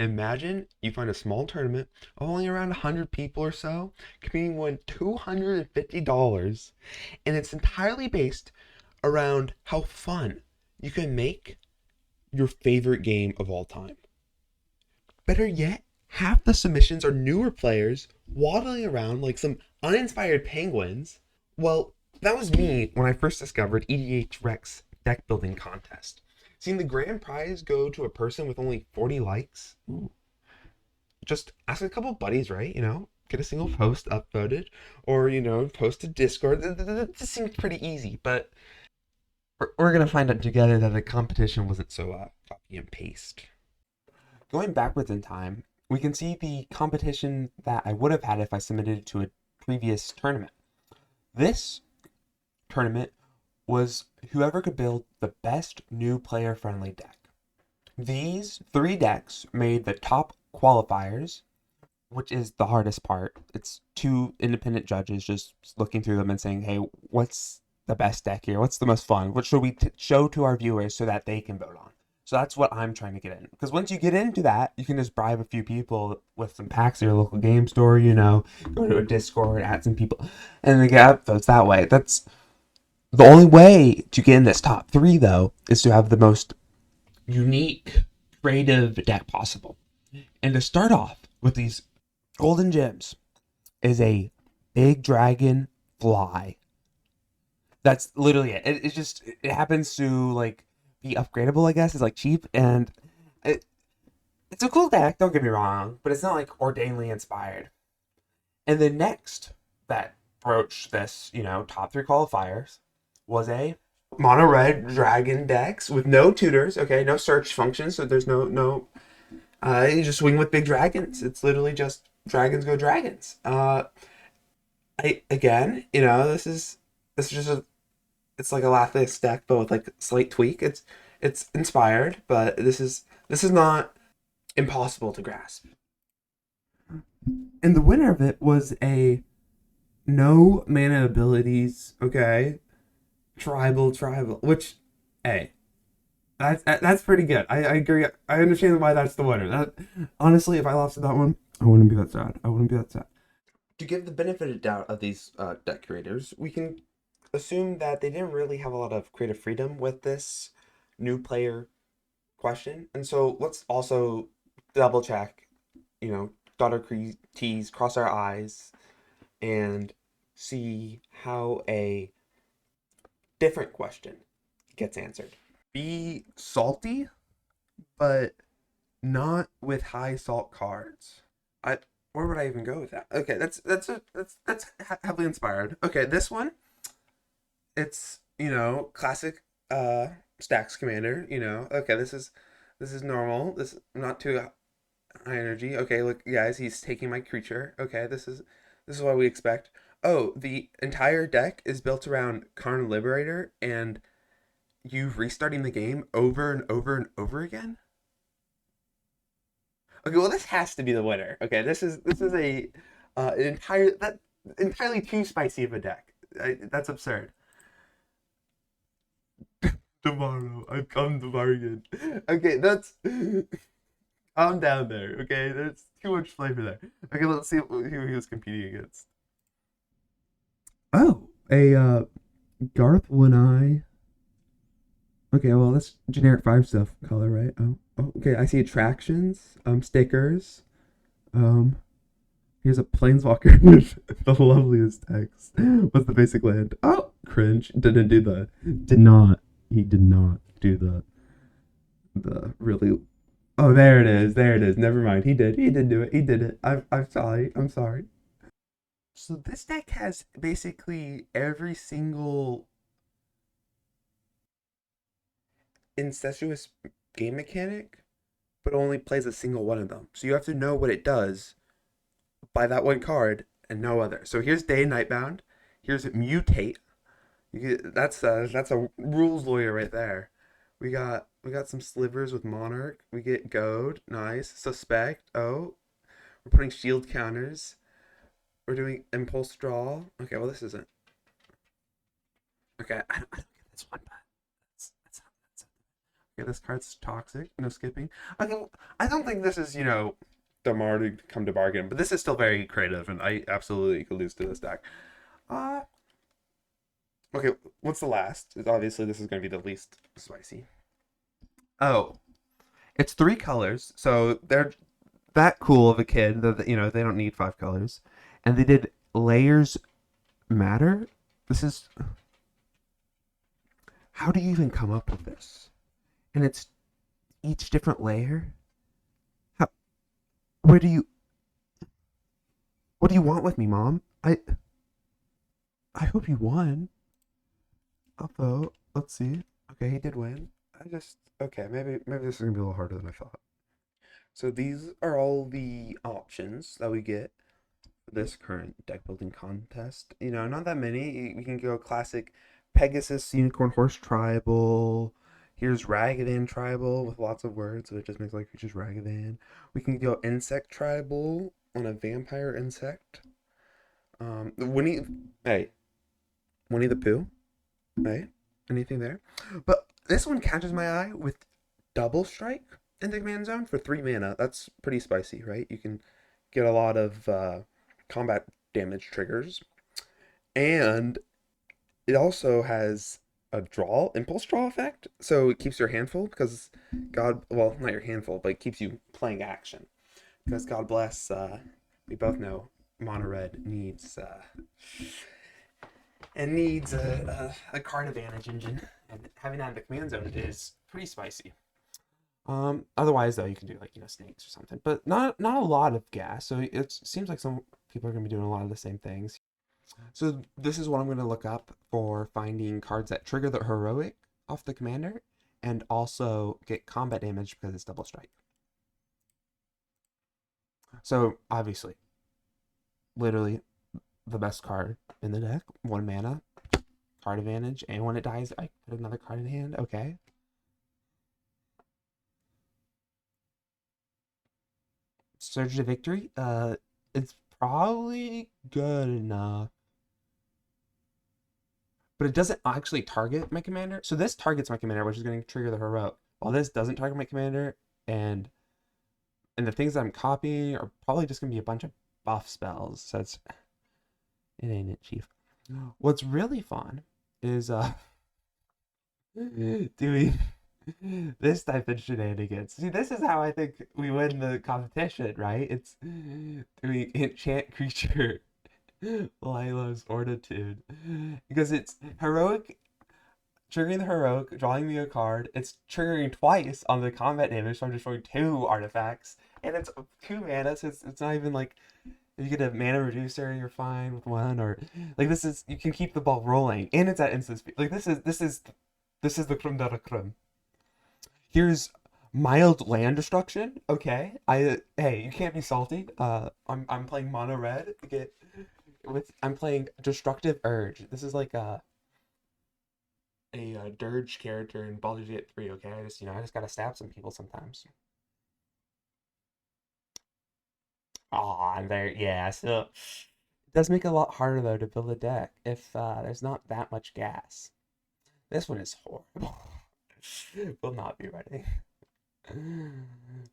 Imagine you find a small tournament of only around 100 people or so, competing win $250, and it's entirely based around how fun you can make your favorite game of all time. Better yet, half the submissions are newer players waddling around like some uninspired penguins. Well, that was me when I first discovered EDH Rex deck building contest. Seeing the grand prize go to a person with only 40 likes. Ooh. Just ask a couple buddies, right? Get a single post upvoted, or post to Discord. This seemed pretty easy, but we're gonna find out together that the competition wasn't so copy and paste. Going backwards in time, we can see the competition that I would have had if I submitted to a previous tournament. This tournament was whoever could build the best new player friendly deck. These 3 decks made the top qualifiers, which is the hardest part. It's 2 independent judges just looking through them and saying, hey, what's the best deck here? What's the most fun? What should we show to our viewers so that they can vote on? So that's what I'm trying to get in. Because once you get into that, you can just bribe a few people with some packs at your local game store, go to a Discord, add some people, and then get upvotes that way. That's the only way to get in this top 3, though, is to have the most unique, creative deck possible. And to start off with these golden gems is a big dragon fly. That's literally it. It happens to be upgradable, I guess. It's cheap, and it's a cool deck, don't get me wrong, but it's not ordainedly inspired. And the next that broached this, top 3 qualifiers was a mono red dragon decks with no tutors, okay, no search function, so there's no you just swing with big dragons. It's literally just dragons go dragons. I again, this is just it's like a Lathic deck, but with slight tweak. It's inspired, but this is not impossible to grasp. And the winner of it was a no mana abilities, okay, tribal, which, hey, that's pretty good. I agree. I understand why that's the winner. That honestly, if I lost to that one, I wouldn't be that sad. To give the benefit of doubt of these deck creators, we can assume that they didn't really have a lot of creative freedom with this new player question. And so let's also double check, dot our T's, cross our I's, and see how a different question gets answered. Be salty, but not with high salt cards. Where would I even go with that? Okay, that's heavily inspired. Okay, this one, it's classic stacks commander. Okay, this is normal. This is not too high energy. Okay, look, guys, he's taking my creature. Okay, this is what we expect. Oh, the entire deck is built around Karn Liberator and you restarting the game over and over and over again. Okay, well, this has to be the winner. Okay, this is a entirely too spicy of a deck. That's absurd. Tomorrow, I've come to bargain. Okay, that's calm down there. Okay, there's too much flavor there. Okay, let's see who he was competing against. Oh, a Garth One Eye. Okay, well, that's generic 5 stuff color, right? Okay. I see attractions, stickers. Um, Here's a planeswalker with the loveliest text. What's the basic land? Oh, cringe. Didn't do the. Did not. He did not do the really. Oh, there it is. There it is. Never mind. He did. He did do it. He did it. I'm sorry. I'm sorry. So this deck has basically every single incestuous game mechanic, but only plays a single one of them. So you have to know what it does by that one card and no other. So here's Day and Nightbound. Here's Mutate. That's a rules lawyer right there. We got some slivers with Monarch. We get Goad. Nice. Suspect. Oh, we're putting shield counters. We're doing Impulse Draw. Okay, well this isn't. Okay, I don't get this one, but that's Okay, this card's toxic. No skipping. Okay, well, I don't think this is, the more to come to bargain, but this is still very creative, and I absolutely could lose to this deck. Uh, okay, what's the last? Obviously, this is going to be the least spicy. Oh, it's 3 colors, so they're that cool of a kid that they don't need 5 colors, and they did layers matter. This is how do you even come up with this? And it's each different layer. How? Where do you? What do you want with me, Mom? I hope you won. Although, let's see. Okay, he did win. Okay. Maybe this is gonna be a little harder than I thought. So these are all the options that we get for this current deck building contest. Not that many. We can go classic Pegasus Unicorn Horse Tribal. Here's Ragavan Tribal with lots of words, so it just makes like creatures Ragavan. We can go Insect Tribal on a Vampire Insect. Winnie the Pooh. Hey, anything there? But this one catches my eye with Double Strike in the command zone for 3 mana. That's pretty spicy, right? You can get a lot of combat damage triggers. And it also has a impulse draw effect. So it keeps your hand full because well, not your hand full, but it keeps you playing action. Because God bless, we both know mono red needs a card advantage engine, and having that in the command zone is pretty spicy. Otherwise though, you can do like snakes or something, but not a lot of gas. So it seems like some people are gonna be doing a lot of the same things. So this is what I'm gonna look up for finding cards that trigger the heroic off the commander, and also get combat damage because it's double strike. So obviously, literally the best card in the deck, 1 mana, card advantage, and when it dies, I put another card in hand. Okay. Surge to Victory. It's probably good enough, but it doesn't actually target my commander. So this targets my commander, which is going to trigger the heroic. While this doesn't target my commander, and the things that I'm copying are probably just going to be a bunch of buff spells. So it ain't it, Chief. What's really fun is doing this type of shenanigans. See, this is how I think we win the competition, right? It's doing enchant creature Lila's Fortitude. Because it's heroic, triggering the heroic, drawing me a card. It's triggering twice on the combat damage, so I'm destroying 2 artifacts. And it's 2 mana, so it's not even like if you get a mana reducer, you're fine with 1, or like this is you can keep the ball rolling, and it's at instant speed. Like this is the creme de la creme. Here's mild land destruction. Okay, hey, you can't be salty. I'm playing mono red. I'm playing destructive urge. This is like a dirge character in Baldur's Gate 3. Okay, I just gotta stab some people sometimes. Yeah. So it does make it a lot harder though to build a deck if there's not that much gas. This one is horrible. Will not be ready.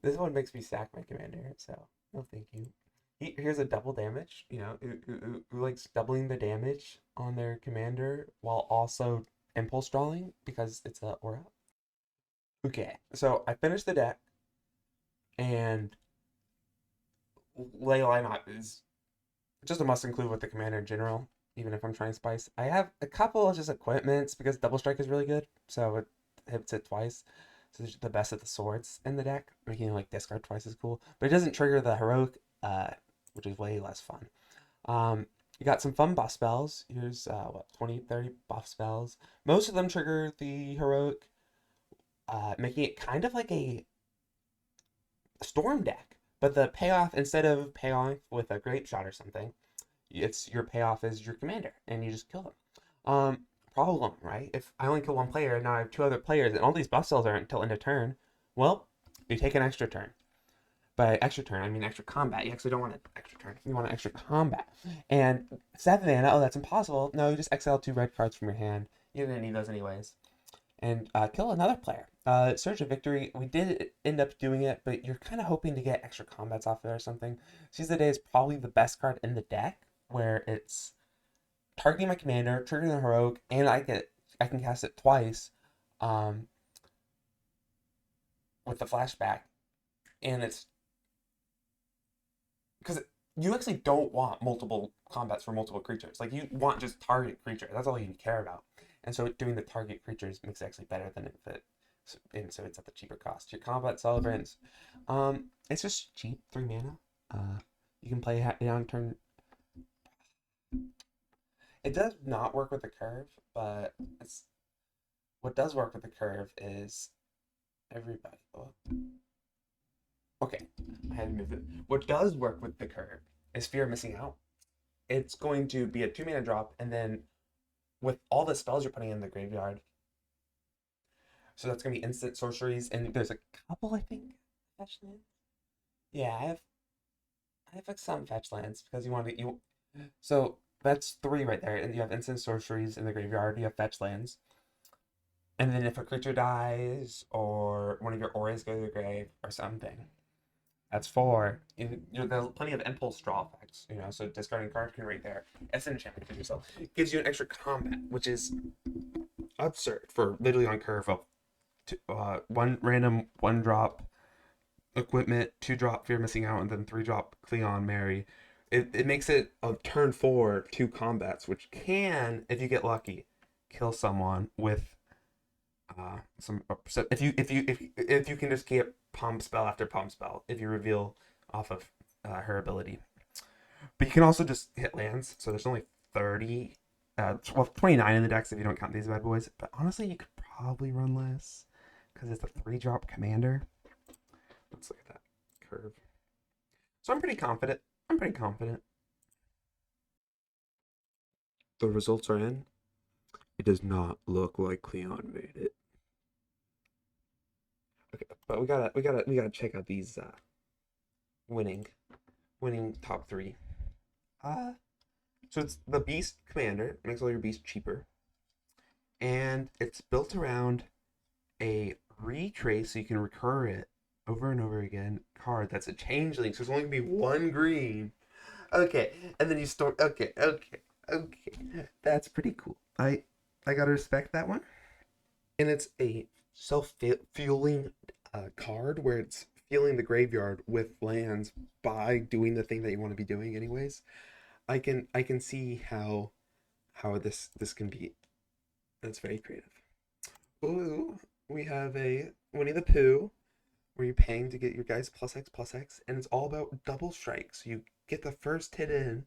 This one makes me sack my commander, so no thank you. Here's a double damage, who likes doubling the damage on their commander while also impulse drawing because it's a aura. Okay, so I finished the deck, and Ley Line is just a must include with the commander in general, even if I'm trying spice. I have a couple of just equipments because double strike is really good, so it hits it twice. So it's the best of the swords in the deck. Making like discard twice is cool, but it doesn't trigger the heroic, which is way less fun. You got some fun buff spells. Here's 20, 30 buff spells. Most of them trigger the heroic, making it kind of like a storm deck. But the payoff, instead of payoff with a grape shot or something, your payoff is your commander, and you just kill them. Problem, right? If I only kill 1 player, and now I have 2 other players, and all these buff spells aren't until end of turn, well, you take an extra turn. By extra turn, I mean extra combat. You actually don't want an extra turn. You want an extra combat. And 7 mana, oh, that's impossible. No, you just exile 2 red cards from your hand. You're going to need those anyways. and kill another player. Surge of Victory, we did end up doing it, but you're kind of hoping to get extra combats off it or something. Seize the Day is probably the best card in the deck, where it's targeting my commander, triggering the heroic, and I can cast it twice, um, with the flashback, and it's because you actually don't want multiple combats for multiple creatures. Like you want just target creature. That's all you care about. And so doing the target creatures makes it actually better than if it, and so it's at the cheaper cost. Your combat celebrants, it's just cheap, 3 mana. You can play it on turn. It does not work with the curve, but it's what does work with the curve is everybody. Oh, okay, I had to move it. What does work with the curve is fear of missing out. It's going to be a 2 mana drop, and then with all the spells you're putting in the graveyard, so that's gonna be instant sorceries, and there's a couple, I think, fetch lands. Yeah, I have like some fetch lands because you want to you. So that's three right there, and you have instant sorceries in the graveyard. You have fetch lands, and then if a creature dies or one of your auras go to the grave or something, that's four. There's plenty of impulse draw effects, so discarding cards can right there. It's an enchantment for yourself. It gives you an extra combat, which is absurd for literally on curve of one random one drop equipment, 2 drop fear missing out, and then 3 drop Cleon Mary. It makes it a turn 4 2 combats, which can, if you get lucky, kill someone with some. So if you can just get pump spell after pump spell if you reveal off of her ability. But you can also just hit lands. So there's only 30, well 29 in the decks if you don't count these bad boys. But honestly, you could probably run less because it's a 3 drop commander. Let's look at that curve. So I'm pretty confident. I'm pretty confident. The results are in. It does not look like Cleon made it. Okay, but we gotta check out these winning winning top three. Uh so it's the Beast Commander, makes all your beasts cheaper. And it's built around a retrace, so you can recur it over and over again card that's a changeling, so there's only gonna be one green. Okay, and then you store. Okay. That's pretty cool. I gotta respect that one. And it's a self fueling card where it's fueling the graveyard with lands by doing the thing that you want to be doing anyways. I can see how this can be. That's very creative. Ooh, we have a Winnie the Pooh where you're paying to get your guys plus X, and it's all about double strikes. So you get the first hit in,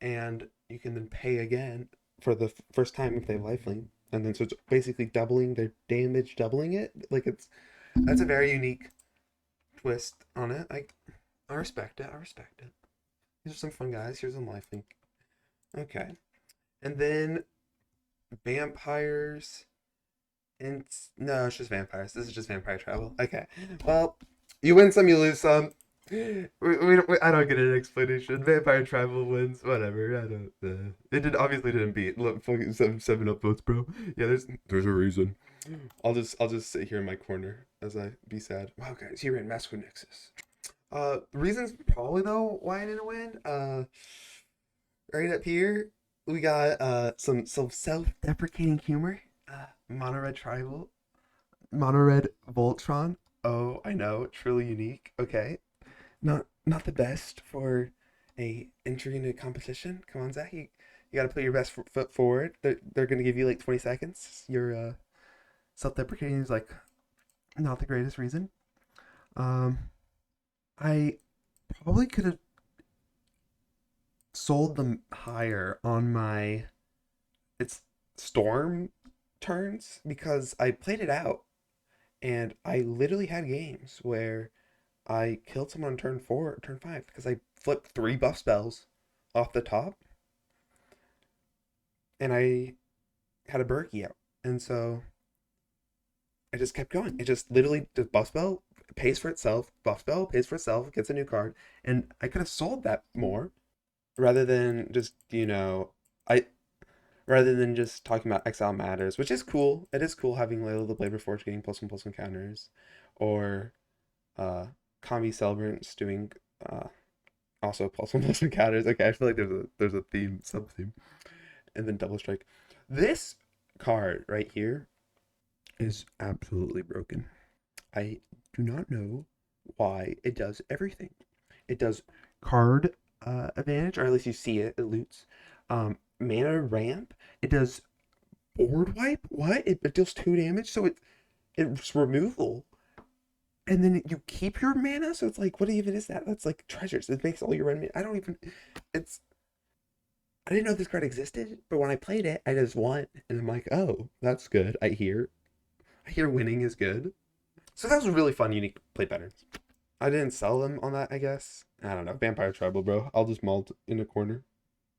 and you can then pay again for the first time if they have lifelink, and then so it's basically doubling their damage, doubling it. Like that's a very unique twist on it. I respect it. I respect it. These are some fun guys. Here's some lifelink. Okay, and then vampires. And no, it's just vampires. This is just vampire travel. Okay. Well, you win some, you lose some. I don't get an explanation. Vampire travel wins. Whatever. I don't. It obviously didn't beat. Look, fucking seven up votes, bro. Yeah, there's a reason. I'll just sit here in my corner as I be sad. Wow, guys, he ran Master Nexus. Reasons probably though why I didn't win. Right up here we got some self-deprecating humor. Mono red tribal, mono red Voltron. Oh, I know, truly unique. Okay, not the best for a entry into a competition. Come on, Zach, you got to put your best foot forward. They're gonna give you like 20 seconds. Your self-deprecating is like not the greatest reason. Um, I probably could have sold them higher on my it's storm turns because I played it out and I literally had games where I killed someone on turn 4, turn 5 because I flipped 3 buff spells off the top and I had a Berkey out. And so I just kept going. It just literally the buff spell pays for itself, buff spell pays for itself, gets a new card, and I could have sold that more rather than just I rather than just talking about Exile Matters, which is cool. It is cool having Layla the Blade Reforged getting +1/+1 counters, or uh, Kami Celebrants doing uh, also +1/+1 counters. Okay, I feel like there's a theme, sub theme, and then Double Strike. This card right here is absolutely broken. I do not know why it does everything. It does card advantage, or at least you see it. It loots. Mana ramp. It does board wipe. What? It deals 2 damage, so it's removal. And then you keep your mana, so it's like, what even is that? That's like treasures. It makes all your enemy. I don't even. It's. I didn't know this card existed, but when I played it, I just won, and I'm like, oh, that's good. I hear winning is good. So that was a really fun, unique play patterns. I didn't sell them on that, I guess. I don't know. Vampire Tribal, bro. I'll just malt in a corner.